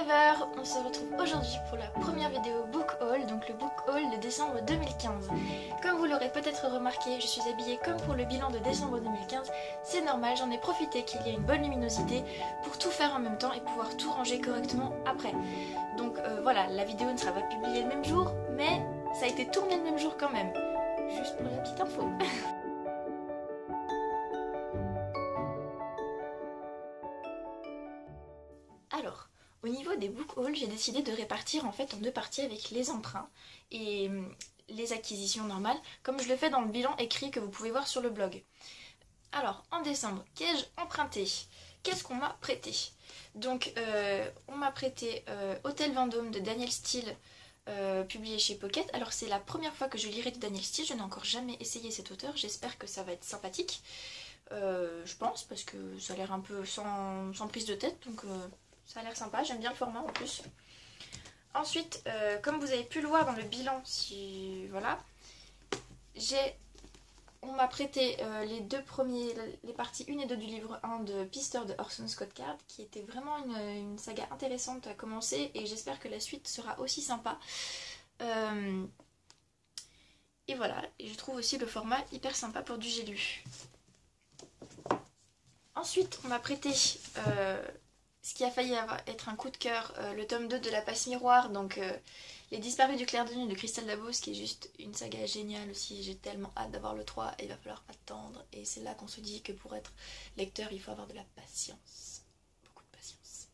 Believer, on se retrouve aujourd'hui pour la première vidéo book haul, donc le book haul de décembre 2015. Comme vous l'aurez peut-être remarqué, je suis habillée comme pour le bilan de décembre 2015, c'est normal, j'en ai profité qu'il y ait une bonne luminosité pour tout faire en même temps et pouvoir tout ranger correctement après. Donc voilà, la vidéo ne sera pas publiée le même jour, mais ça a été tourné le même jour quand même, juste pour la petite info. Alors, au niveau des book hauls, j'ai décidé de répartir en fait en deux parties avec les emprunts et les acquisitions normales, comme je le fais dans le bilan écrit que vous pouvez voir sur le blog. Alors, en décembre, qu'ai-je emprunté? Qu'est-ce qu'on m'a prêté? Donc, on m'a prêté Hôtel Vendôme de Daniel Steele, publié chez Pocket. Alors, c'est la première fois que je lirai de Daniel Steele, je n'ai encore jamais essayé cet auteur, j'espère que ça va être sympathique. Je pense, parce que ça a l'air un peu sans prise de tête, donc... ça a l'air sympa, j'aime bien le format en plus. Ensuite, comme vous avez pu le voir dans le bilan, si voilà, on m'a prêté les deux premiers, les parties 1 et 2 du livre 1 de Pister de Orson Scott Card, qui était vraiment une saga intéressante à commencer, et j'espère que la suite sera aussi sympa. Et voilà, et je trouve aussi le format hyper sympa pour du j'ai lu. Ensuite, on m'a prêté... ce qui a failli être un coup de cœur, le tome 2 de La Passe Miroir, donc Les Disparus du Clair de Nuit de Christelle Labos, qui est juste une saga géniale aussi. J'ai tellement hâte d'avoir le 3 et il va falloir attendre. Et c'est là qu'on se dit que pour être lecteur, il faut avoir de la patience. Beaucoup de patience.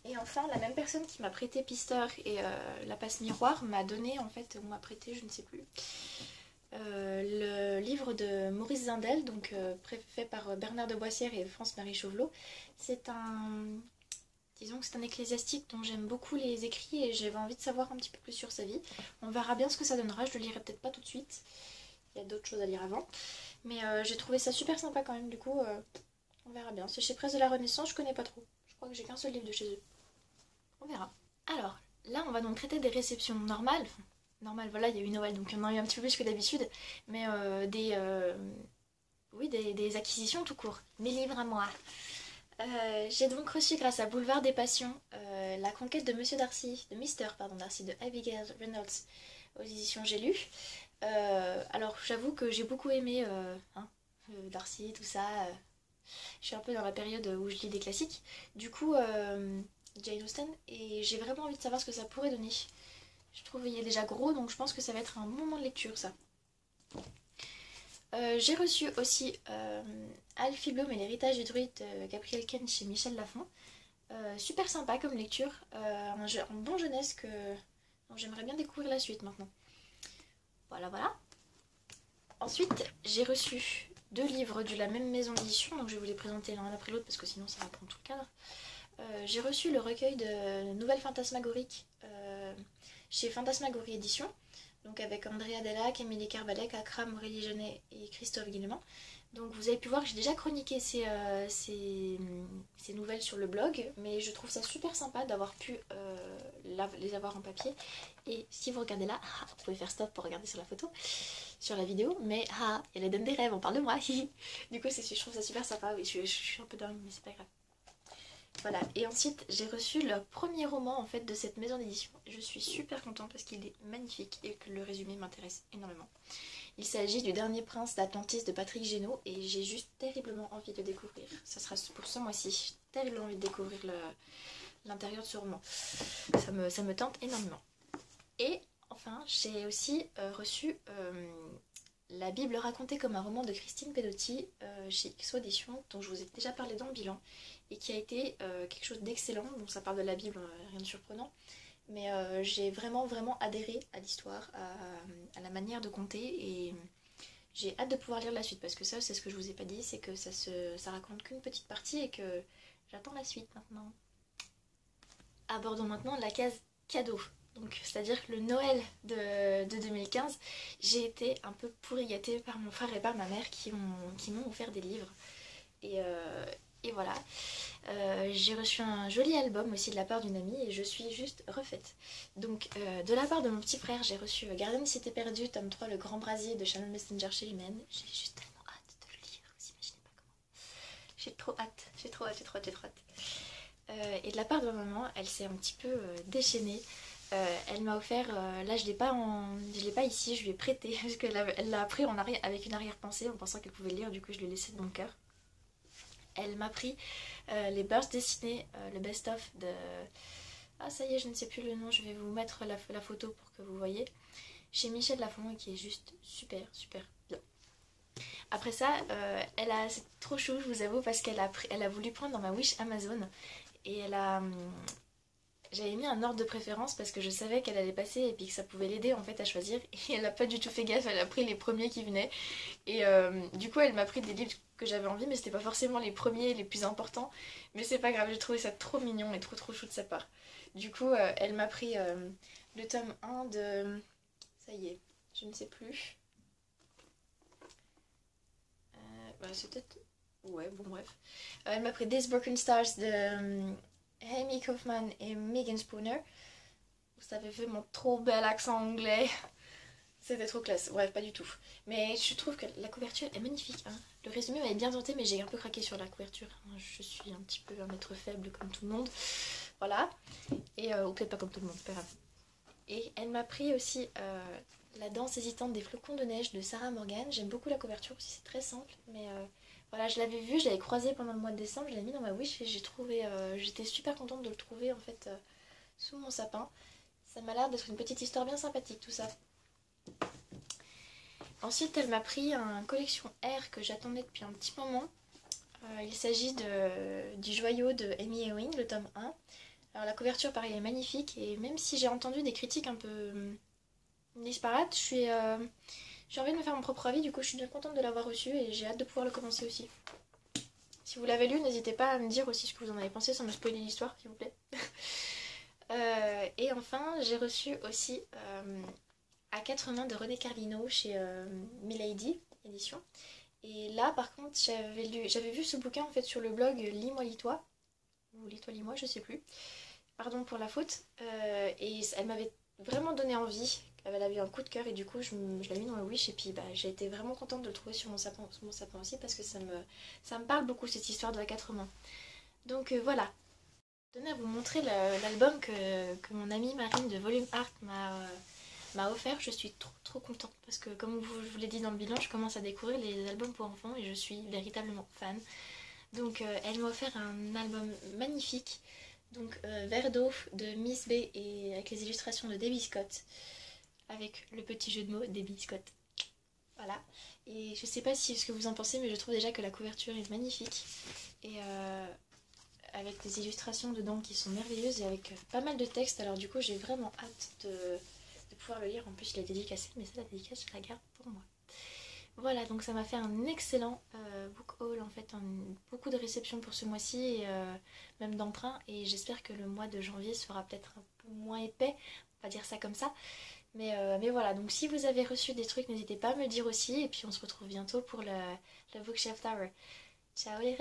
Et enfin, la même personne qui m'a prêté Pister et La Passe Miroir m'a donné, en fait, on m'a prêté, je ne sais plus, le livre de Maurice Zindel, donc fait par Bernard de Boissière et France-Marie Chauvelot. C'est un... disons que c'est un ecclésiastique dont j'aime beaucoup les écrits et j'avais envie de savoir un petit peu plus sur sa vie. On verra bien ce que ça donnera, je le lirai peut-être pas tout de suite. Il y a d'autres choses à lire avant. Mais j'ai trouvé ça super sympa quand même, du coup on verra bien. C'est chez Presse de la Renaissance, je connais pas trop. Je crois que j'ai qu'un seul livre de chez eux. On verra. Alors, là on va donc traiter des réceptions normales. Normal, voilà, il y a eu Noël, donc il y en a eu un petit peu plus que d'habitude, mais des acquisitions tout court. Mes livres à moi. J'ai donc reçu grâce à Boulevard des Passions La Conquête de Monsieur Darcy, de Mr. Darcy de Abigail Reynolds aux éditions J'ai lu. Alors j'avoue que j'ai beaucoup aimé Darcy, tout ça. Je suis un peu dans la période où je lis des classiques. Du coup, Jane Austen, et j'ai vraiment envie de savoir ce que ça pourrait donner. Je trouve qu'il est déjà gros, donc je pense que ça va être un bon moment de lecture, ça. J'ai reçu aussi Alfie Bloom et l'héritage du druide de Gabriel Ken chez Michel Lafon. Super sympa comme lecture, un bon jeunesse dont j'aimerais bien découvrir la suite maintenant. Voilà, voilà. Ensuite, j'ai reçu deux livres de la même maison d'édition, donc je vais vous les présenter l'un après l'autre parce que sinon ça va prendre tout le cadre. J'ai reçu le recueil de nouvelles fantasmagoriques chez Fantasmagorie Édition, donc avec Andrea Dellac, Émilie Carvalec, Akram, Aurélie Genet et Christophe Guillemant. Donc vous avez pu voir que j'ai déjà chroniqué ces nouvelles sur le blog, mais je trouve ça super sympa d'avoir pu les avoir en papier. Et si vous regardez là, vous pouvez faire stop pour regarder sur la photo, sur la vidéo, mais il y a la Dame des Rêves, on parle de moi. Du coup je trouve ça super sympa, oui, je suis un peu dingue, mais c'est pas grave. Voilà, et ensuite j'ai reçu le premier roman en fait de cette maison d'édition. Je suis super contente parce qu'il est magnifique et que le résumé m'intéresse énormément. Il s'agit du Dernier Prince d'Atlantis de Patrick Génaud et j'ai juste terriblement envie de découvrir. Ça sera pour ce mois-ci, j'ai terriblement envie de découvrir l'intérieur de ce roman. Ça me tente énormément. Et enfin j'ai aussi reçu La Bible racontée comme un roman de Christine Pedotti chez XO Édition, dont je vous ai déjà parlé dans le bilan, et qui a été quelque chose d'excellent. Bon, ça parle de la Bible, rien de surprenant, mais j'ai vraiment adhéré à l'histoire, à la manière de conter, et j'ai hâte de pouvoir lire la suite, parce que ça, c'est ce que je vous ai pas dit, c'est que ça raconte qu'une petite partie et que j'attends la suite maintenant. Abordons maintenant la case cadeau. Donc, c'est-à-dire que le Noël de 2015, j'ai été un peu pourri gâtée par mon frère et par ma mère qui m'ont offert des livres. Et voilà. J'ai reçu un joli album aussi de la part d'une amie et je suis juste refaite. Donc, de la part de mon petit frère, j'ai reçu Gardien de Cité Perdue, tome 3, Le Grand Brasier de Shannon Messenger chez Humaine. J'ai juste tellement hâte de le lire, vous imaginez pas comment. J'ai trop hâte. Et de la part de ma maman, elle s'est un petit peu déchaînée. Elle m'a offert, là je l'ai pas ici, je lui ai prêté parce elle l'a pris avec une arrière-pensée en pensant qu'elle pouvait le lire, du coup je l'ai laissé de mon cœur. Elle m'a pris les bursts dessinés, le best-of de... Ah ça y est, je ne sais plus le nom, je vais vous mettre la photo pour que vous voyez. Chez Michel Lafon et qui est juste super super bien. Après ça, c'est trop chou, je vous avoue, parce elle a voulu prendre dans ma Wish Amazon et j'avais mis un ordre de préférence parce que je savais qu'elle allait passer et puis que ça pouvait l'aider en fait à choisir. Et elle a pas du tout fait gaffe, elle a pris les premiers qui venaient. Et du coup, elle m'a pris des livres que j'avais envie, mais c'était pas forcément les premiers les plus importants. Mais c'est pas grave, j'ai trouvé ça trop mignon et trop trop chou de sa part. Du coup, elle m'a pris le tome 1 de... Ça y est, je ne sais plus. Bah, c'est peut-être... Ouais, bon bref. Elle m'a pris These Broken Stars de Amy Kaufman et Megan Spooner. Ça avait fait mon trop bel accent anglais. C'était trop classe. Bref, pas du tout. Mais je trouve que la couverture est magnifique. Hein. Le résumé m'avait bien tenté, mais j'ai un peu craqué sur la couverture. Je suis un petit peu un être faible comme tout le monde. Voilà. Et, ou peut-être pas comme tout le monde, c'est pas grave. Et elle m'a pris aussi La danse hésitante des flocons de neige de Sarah Morgan. J'aime beaucoup la couverture aussi, c'est très simple. Mais voilà, je l'avais vu, je l'avais croisé pendant le mois de décembre, je l'ai mis dans ma wish et j'étais super contente de le trouver en fait sous mon sapin. Ça m'a l'air d'être une petite histoire bien sympathique tout ça. Ensuite, elle m'a pris une collection R que j'attendais depuis un petit moment. Il s'agit du joyau de Amy Ewing, le tome 1. Alors la couverture pareil est magnifique et même si j'ai entendu des critiques un peu disparates, j'ai envie de me faire mon propre avis, du coup je suis bien contente de l'avoir reçu et j'ai hâte de pouvoir le commencer aussi. Si vous l'avez lu, n'hésitez pas à me dire aussi ce que vous en avez pensé sans me spoiler l'histoire s'il vous plaît. Et enfin j'ai reçu aussi À quatre mains de René Carlino chez Milady édition. Et là par contre j'avais vu ce bouquin en fait sur le blog Lis-moi lis-toi ou Lis-toi lis-moi je sais plus. Pardon pour la faute. Et elle m'avait vraiment donné envie. Elle avait eu un coup de cœur et du coup je l'ai mis dans le wish et puis bah, j'ai été vraiment contente de le trouver sur mon sapin aussi parce que ça me parle beaucoup cette histoire de la quatre mains. Donc voilà. Je tenais à vous montrer l'album que mon amie Marine de Volume Art m'a offert. Je suis trop trop contente parce que comme je vous l'ai dit dans le bilan, je commence à découvrir les albums pour enfants et je suis véritablement fan. Donc elle m'a offert un album magnifique. Donc Verre d'eau de Miss B et avec les illustrations de Debbie Scott. Avec le petit jeu de mots Debbie Scott. Voilà. Et je sais pas ce que vous en pensez, mais je trouve déjà que la couverture est magnifique. Et avec des illustrations dedans qui sont merveilleuses et avec pas mal de textes. Alors du coup j'ai vraiment hâte de pouvoir le lire. En plus je l'ai dédicacé, mais ça la dédicace je la garde pour moi. Voilà, donc ça m'a fait un excellent book haul en fait, beaucoup de réceptions pour ce mois-ci, et même d'emprunt, et j'espère que le mois de janvier sera peut-être un peu moins épais, on va dire ça comme ça. Mais voilà, donc si vous avez reçu des trucs, n'hésitez pas à me le dire aussi, et puis on se retrouve bientôt pour le Bookshelf Tower. Ciao les rêves!